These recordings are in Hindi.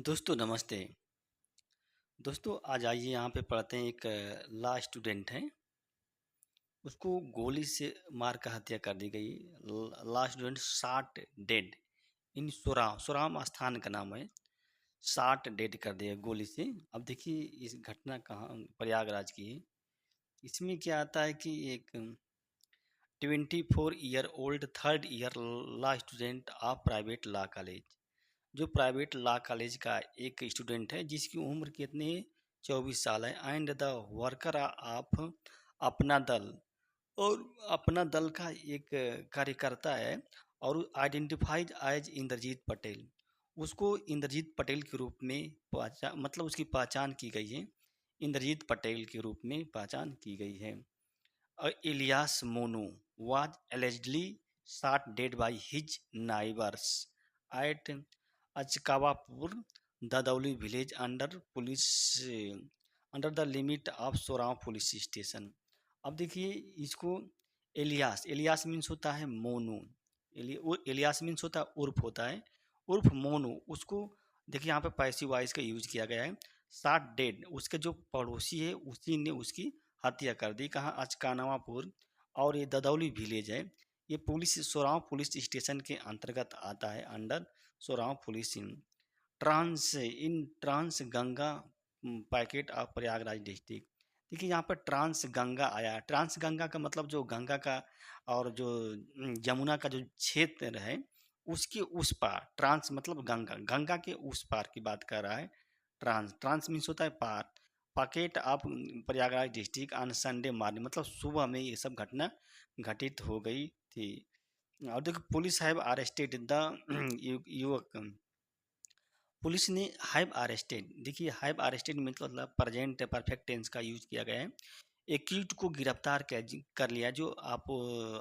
दोस्तों नमस्ते। दोस्तों आज आइए यहाँ पे पढ़ते हैं एक लॉ स्टूडेंट है, उसको गोली से मार कर हत्या कर दी गई। लॉ स्टूडेंट शॉट डेड इन सोराव सोराव स्थान का नाम है। शॉट डेड कर दिया गोली से। अब देखिए इस घटना कहाँ प्रयागराज की है। इसमें क्या आता है कि एक 24 year old third year law student of private law college, जो प्राइवेट लॉ कॉलेज का एक स्टूडेंट है जिसकी उम्र कितनी है, 24 साल है। And the worker of Apna दल, और अपना दल का एक कार्यकर्ता है और आइडेंटिफाइड एज इंद्रजीत पटेल। उसको इंद्रजीत पटेल के रूप में पहचान, मतलब उसकी पहचान की गई है। इंद्रजीत पटेल के रूप में पहचान की गई है। Ilyas Monu was allegedly shot dead by his neighbors at Achkawapur, Dadoli village under the limit of Soraw police station. अब देखिए इसको एलियास एलियास मीन्स होता है मोनू। एलियास मीन्स होता है उर्फ, होता है उर्फ मोनू। उसको देखिए यहाँ पे पैसिव वॉइस का यूज किया गया है। शॉट डेड, उसके जो पड़ोसी है उसी ने उसकी हत्या कर दी। कहाँ, अचकानावापुर। और ये ददौली विलेज है। ये पुलिस सोराव पुलिस स्टेशन के अंतर्गत आता है, under Soraon police trans Ganga packet of Prayagraj district. देखिए यहाँ पर ट्रांस गंगा आया है। ट्रांस गंगा का मतलब जो गंगा का और जो यमुना का जो क्षेत्र है उसके उस पार। ट्रांस मतलब गंगा, गंगा के उस पार की बात कर रहा है। ट्रांस ट्रांस मीन्स होता है पार। Pocket of Prayagraj district on Sunday morning, मतलब सुबह में ये सब घटना घटित हो गई थी। और देखो पुलिस हैव अरेस्टेड द युवक। पुलिस ने हैव अरेस्टेड, देखिए हैव अरेस्टेड मतलब प्रेजेंट परफेक्ट टेंस का यूज किया गया है। एक्यूट को गिरफ्तार कर लिया, जो आप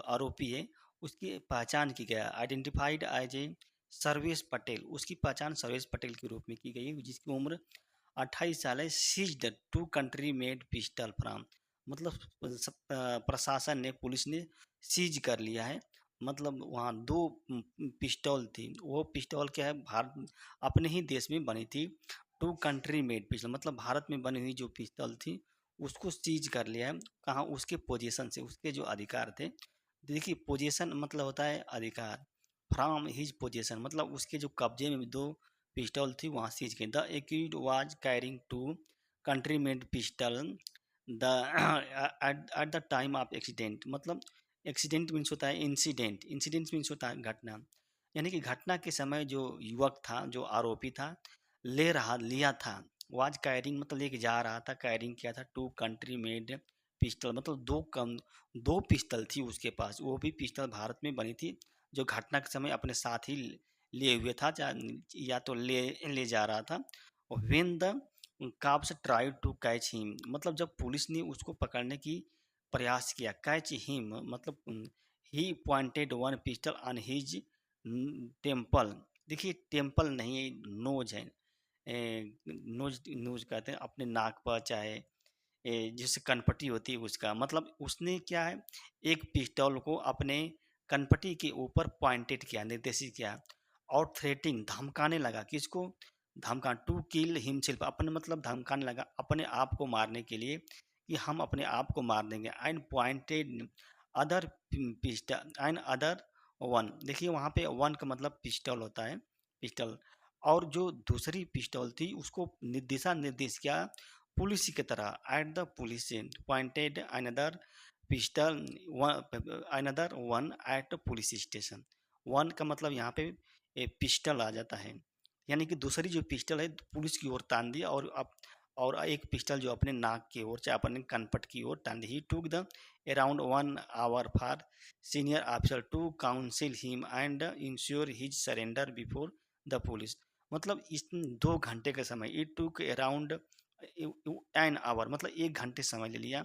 आरोपी है उसकी पहचान की गया। Identified as a Sarvesh Patel, उसकी पहचान सर्वेश पटेल के रूप में की गई है जिसकी उम्र 28 साल है। Seized two country made pistol from, मतलब प्रशासन ने, पुलिस ने सीज कर लिया है। मतलब वहाँ दो पिस्टल थी। वो पिस्टल क्या है, भारत अपने ही देश में बनी थी। टू कंट्री मेड पिस्टल मतलब भारत में बनी हुई जो पिस्टल थी उसको सीज कर लिया है। कहाँ, उसके पोजीशन से, उसके जो अधिकार थे। देखिए पोजीशन मतलब होता है अधिकार। फ्रॉम हिज पोजीशन मतलब उसके जो कब्जे में दो पिस्टल थी वहाँ सीज की। The accused was carrying two country made pistol the at the time of accident, मतलब एक्सीडेंट मीन्स होता है इंसिडेंट, इंसिडेंट मीन्स होता है घटना। यानी कि घटना के समय जो युवक था, जो आरोपी था, लिया था। वाज कैरिंग मतलब लेके जा रहा था, कैरिंग किया था टू कंट्री मेड पिस्टल, मतलब दो पिस्टल थी उसके पास। वो भी पिस्टल भारत में बनी थी, जो घटना के समय अपने साथ ही लिए हुए था, या तो ले जा रहा था। When the cops try to catch him, मतलब जब पुलिस ने उसको पकड़ने की प्रयास किया। कैच हिम मतलब he pointed one pistol on his temple. देखिए टेम्पल नहीं, नोज है। नोज नोज कहते हैं अपने नाक पर, चाहे जिससे कनपटी होती है उसका, मतलब उसने क्या है, एक पिस्टल को अपने कनपटी के ऊपर पॉइंटेड किया, निर्देशित किया। और थ्रेटिंग धमकाने लगा, किसको, धमका टू किल हिमसेल्फ, अपने मतलब धमकाने लगा अपने आप को मारने के लिए, कि हम अपने आप को मार देंगे। And pointed other pistol and other one, देखिए वहाँ पे वन का मतलब पिस्टल होता है, पिस्टल। और जो दूसरी पिस्टल थी उसको दिशा निर्देश किया पुलिस की तरह। At the police pointed another pistol another one at police station. One का मतलब यहाँ पे पिस्टल आ जाता है, यानी कि दूसरी जो पिस्टल है पुलिस की ओर तान दी, और एक पिस्टल जो अपने नाक की ओर, चाहे अपने कनपट की ओर तान दी। He took the around 1 hour for senior officer to council him and ensure his surrender before the police, मतलब इस 2 घंटे का समय। इट टूक अराउंड 10 आवर, मतलब 1 घंटे समय ले लिया,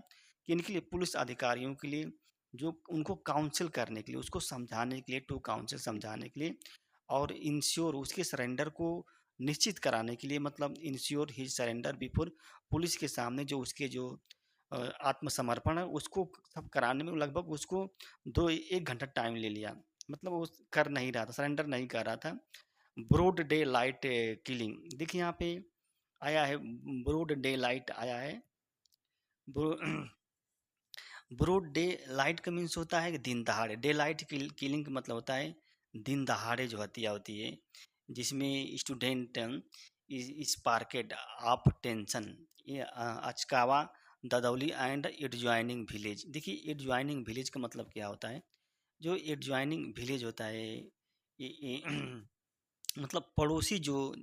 कि इनके लिए, पुलिस अधिकारियों के लिए, जो उनको काउंसिल करने के लिए, उसको समझाने के लिए, टू काउंसिल समझाने के लिए, और इंश्योर उसके सरेंडर को निश्चित कराने के लिए, मतलब इंश्योर ही सरेंडर बिफोर पुलिस के सामने, जो उसके जो आत्मसमर्पण है उसको सब कराने में लगभग उसको 1 घंटा टाइम ले लिया। मतलब वो कर नहीं रहा था, सरेंडर नहीं कर रहा था। ब्रॉड डे लाइट किलिंग, देखिए यहाँ पे आया है, ब्रॉड डे लाइट आया है। ब्रॉड डे लाइट का मीन्स होता है कि दिन दहाड़े, डे लाइट किलिंग का मतलब होता है दिन दहाड़े जो हत्या होती है, जिसमें स्टूडेंट इस पार्केट ऑफ टेंशन, ये अचकावा, ददौली एंड एडजॉइनिंग विलेज। देखिए एडजॉइनिंग विलेज का मतलब क्या होता है, जो एडजॉइनिंग विलेज होता है ये मतलब पड़ोसी जो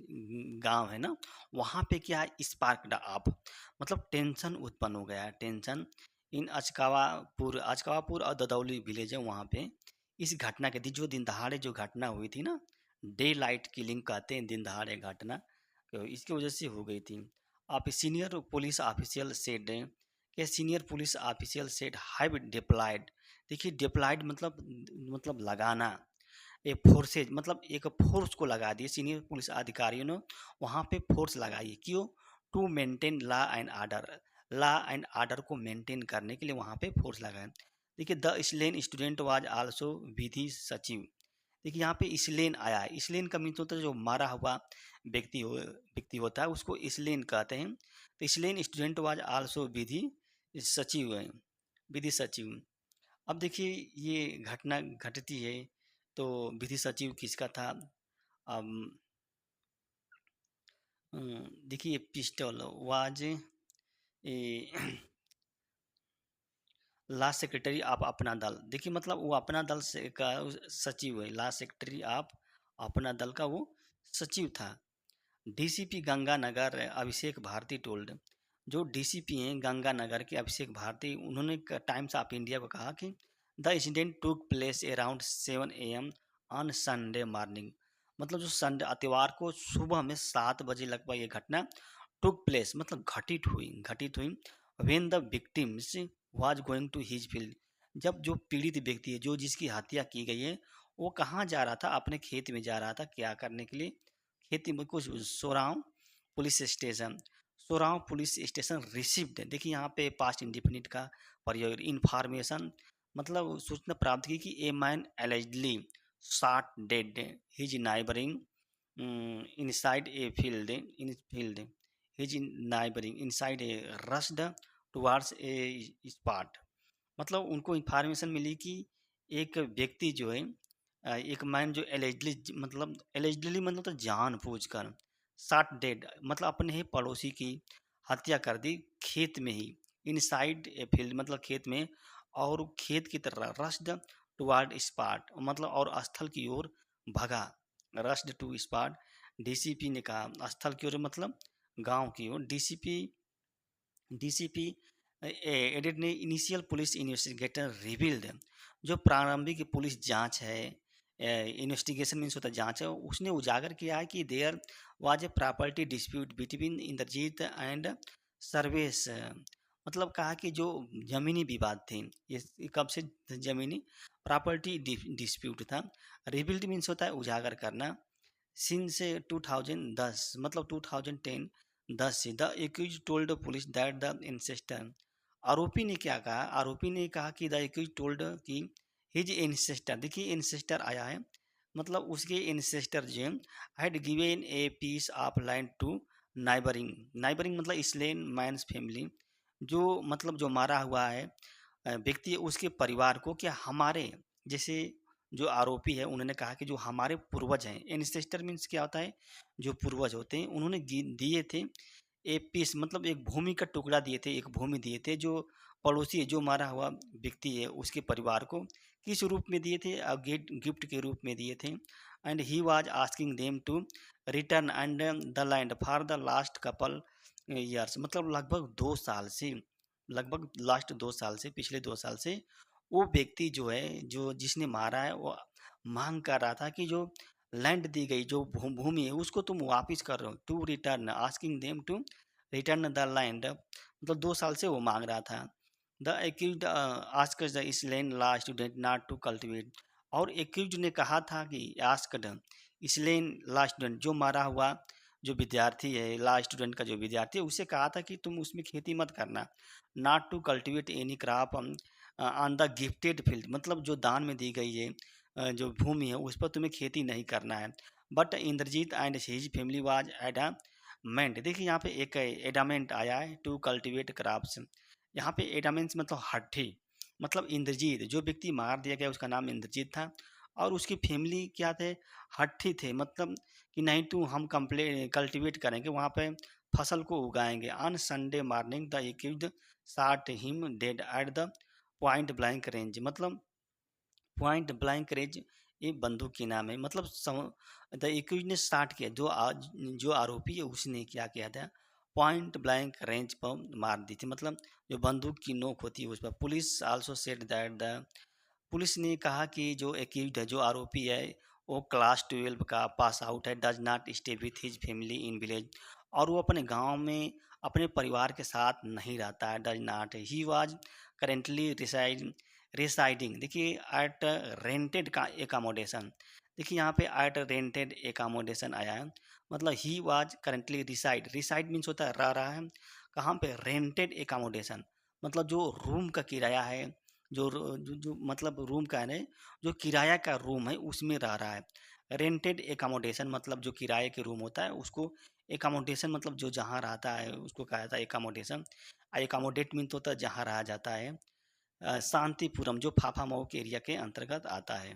गांव है ना, वहाँ पे क्या है, स्पार्क्ड अप, मतलब टेंशन उत्पन्न हो गया है, टेंशन इन अचकावापुर और ददौली विलेज है वहाँ पे। इस घटना के दिन, जो दिन दहाड़े जो घटना हुई थी ना, डे लाइट किलिंग कहते हैं दिन दहाड़े घटना, तो इसकी वजह से हो गई थी। आप सीनियर पुलिस ऑफिशियल सेड, के senior police official said have deployed. देखिए डिप्लॉयड मतलब लगाना, ए फोर्सेज मतलब एक फोर्स को लगा दिए सीनियर पुलिस अधिकारियों ने, वहाँ पे फोर्स लगाई, क्यों, to maintain law and order, law and order को मेंटेन करने के लिए वहाँ पे फोर्स लगाए। देखिए the slain student was also विधि सचिव। देखिए यहाँ पे स्लेन आया है, स्लेन का मीन्स होता है जो मारा हुआ व्यक्ति होता है उसको स्लेन कहते हैं। तो स्लेन स्टूडेंट वाज आल्सो विधि सचिव है, विधि सचिव। अब देखिए ये घटना घटती है, तो विधि सचिव किसका था। अब देखिए pistol was a law secretary of Apna Dal. देखिए मतलब वो अपना दल से का सचिव है, ला सेक्रेटरी ऑफ अपना दल का वो सचिव था। डीसीपी गंगानगर अभिषेक भारती टोल्ड, जो डीसीपी हैं गंगानगर के अभिषेक भारती, उन्होंने टाइम्स ऑफ इंडिया को कहा कि the incident took place around 7 AM on Sunday morning. मतलब जो संडे अतवार को सुबह में 7 बजे लगभग ये घटना टुक प्लेस मतलब घटित हुई when the victims was going to his field. जब जो पीड़ित व्यक्ति है, जो जिसकी हत्या की गई है, वो कहाँ जा रहा था, अपने खेत में जा रहा था, क्या करने के लिए, खेती में कुछ। सोराव पुलिस स्टेशन, सोराव पुलिस स्टेशन रिसीव्ड, देखिए यहाँ पे पास्ट इंडिफिनिट का प्रयोग, इंफॉर्मेशन मतलब सूचना प्राप्त की कि a man allegedly shot dead his neighboring inside a field his neighboring inside a rushed towards a spot. मतलब उनको इंफॉर्मेशन मिली कि एक व्यक्ति जो है, एक मैन जो एलिजली मतलब तो जानबूझकर, शॉट डेड मतलब अपने ही पड़ोसी की हत्या कर दी खेत में ही, इनसाइड ए फील्ड मतलब खेत में, और खेत की तरह रश्ड टुवार्ड स्पॉट मतलब और स्थल की ओर भगा, रश्ड टू स्पॉट। डीसीपी ने कहा स्थल की ओर मतलब गांव की ओर। डीसीपी एडिट ने इनिशियल पुलिस इन्वेस्टिगेटर रिवील्ड, जो प्रारंभिक पुलिस जांच है, इन्वेस्टिगेशन मीन्स होता है जांच है, उसने उजागर किया है कि there was a property dispute between Indrajit and Sarvesh. मतलब कहा कि जो जमीनी विवाद थे, ये कब से जमीनी प्रॉपर्टी डिस्प्यूट था। रिवील्ड मीन्स होता है उजागर करना। सिंस 2010 मतलब 2010 10 से the accused told police that the ancestor, आरोपी ने क्या कहा, आरोपी ने कहा कि द एक्यूज टोल्ड कि हिज इंसेस्टर, देखिए इंसेस्टर आया है मतलब उसके इंसेस्टर जो had given a piece of land to neighbouring, neighbouring मतलब स्लेन मैंस फैमिली, जो मतलब जो मारा हुआ है व्यक्ति है, उसके परिवार को, क्या हमारे जैसे जो आरोपी है उन्होंने कहा कि जो हमारे पूर्वज हैं, एंसेस्टर मीन्स क्या होता है, जो पूर्वज होते हैं, उन्होंने दिए थे ए पीस मतलब एक भूमि का टुकड़ा दिए थे, एक भूमि दिए थे, जो पड़ोसी है, जो मारा हुआ व्यक्ति है उसके परिवार को, किस रूप में दिए थे, गिफ्ट के रूप में दिए थे। And he was asking them to return and the land for the last couple years, मतलब लगभग 2 साल से, लगभग लास्ट 2 साल से, पिछले 2 साल से वो व्यक्ति जो है, जो जिसने मारा है, वो मांग कर रहा था कि जो लैंड दी गई, जो भूमि है, उसको तुम वापिस कर रहे हो, to return asking them to return the land, मतलब 2 साल से वो मांग रहा था। The accused asked the slain law student not to cultivate, और एक्यूज्ड ने कहा था कि आस्क्ड स्लेन लॉ स्टूडेंट, जो मारा हुआ जो विद्यार्थी है, लॉ स्टूडेंट का जो विद्यार्थी है, उसे कहा था कि तुम उसमें खेती मत करना, not to cultivate any crop on the gifted field, मतलब जो दान में दी गई है जो भूमि है, उस पर तुम्हें खेती नहीं करना है। But Indrajit and his family was adamant. देखिए यहाँ पे एक एडामेंट आया है, टू कल्टीवेट क्रॉप्स। यहाँ पे एडामेंट्स मतलब हठी, मतलब इंद्रजीत जो व्यक्ति मार दिया गया उसका नाम इंद्रजीत था, और उसकी फैमिली क्या थे, हठी थे, मतलब कि नहीं तो हम कंप्ले कल्टीवेट करेंगे, वहाँ पे फसल को उगाएंगे। On Sunday morning the accused shot him dead at the point blank range. मतलब पॉइंट ब्लैंक रेंज ये बंदूक के नाम है, मतलब द एक्यूज ने स्टार्ट किया, जो आरोपी है उसने क्या किया था, पॉइंट ब्लैंक रेंज पर मार दी थी, मतलब जो बंदूक की नोक होती है उस पर। Police also said that the, police ने कहा कि जो एक्यूज्ड है, जो आरोपी है, वो क्लास 12 का पास आउट है, does not stay with his family in village, और वो अपने गांव में अपने परिवार के साथ नहीं रहता है, does not, he was currently residing. देखिए एट रेंटेड का एकामोडेशन, देखिए यहाँ पे एट रेंटेड एकामोडेशन आया है, मतलब he was currently reside means होता है रह रहा है, कहाँ पे, रेंटेड एकामोडेशन, मतलब जो रूम का किराया है, जो मतलब रूम का है ना, जो किराया का रूम है उसमें रह रहा है। रेंटेड एकामोडेशन मतलब जो किराए के रूम होता है उसको एकामोडेशन, मतलब जो जहाँ रहता है उसको कहा जाता है एकामोडेशन। एकामोडेट मीन तो होता है जहाँ रहा जाता है। शांतिपुरम जो फाफा मऊ के एरिया के अंतर्गत आता है।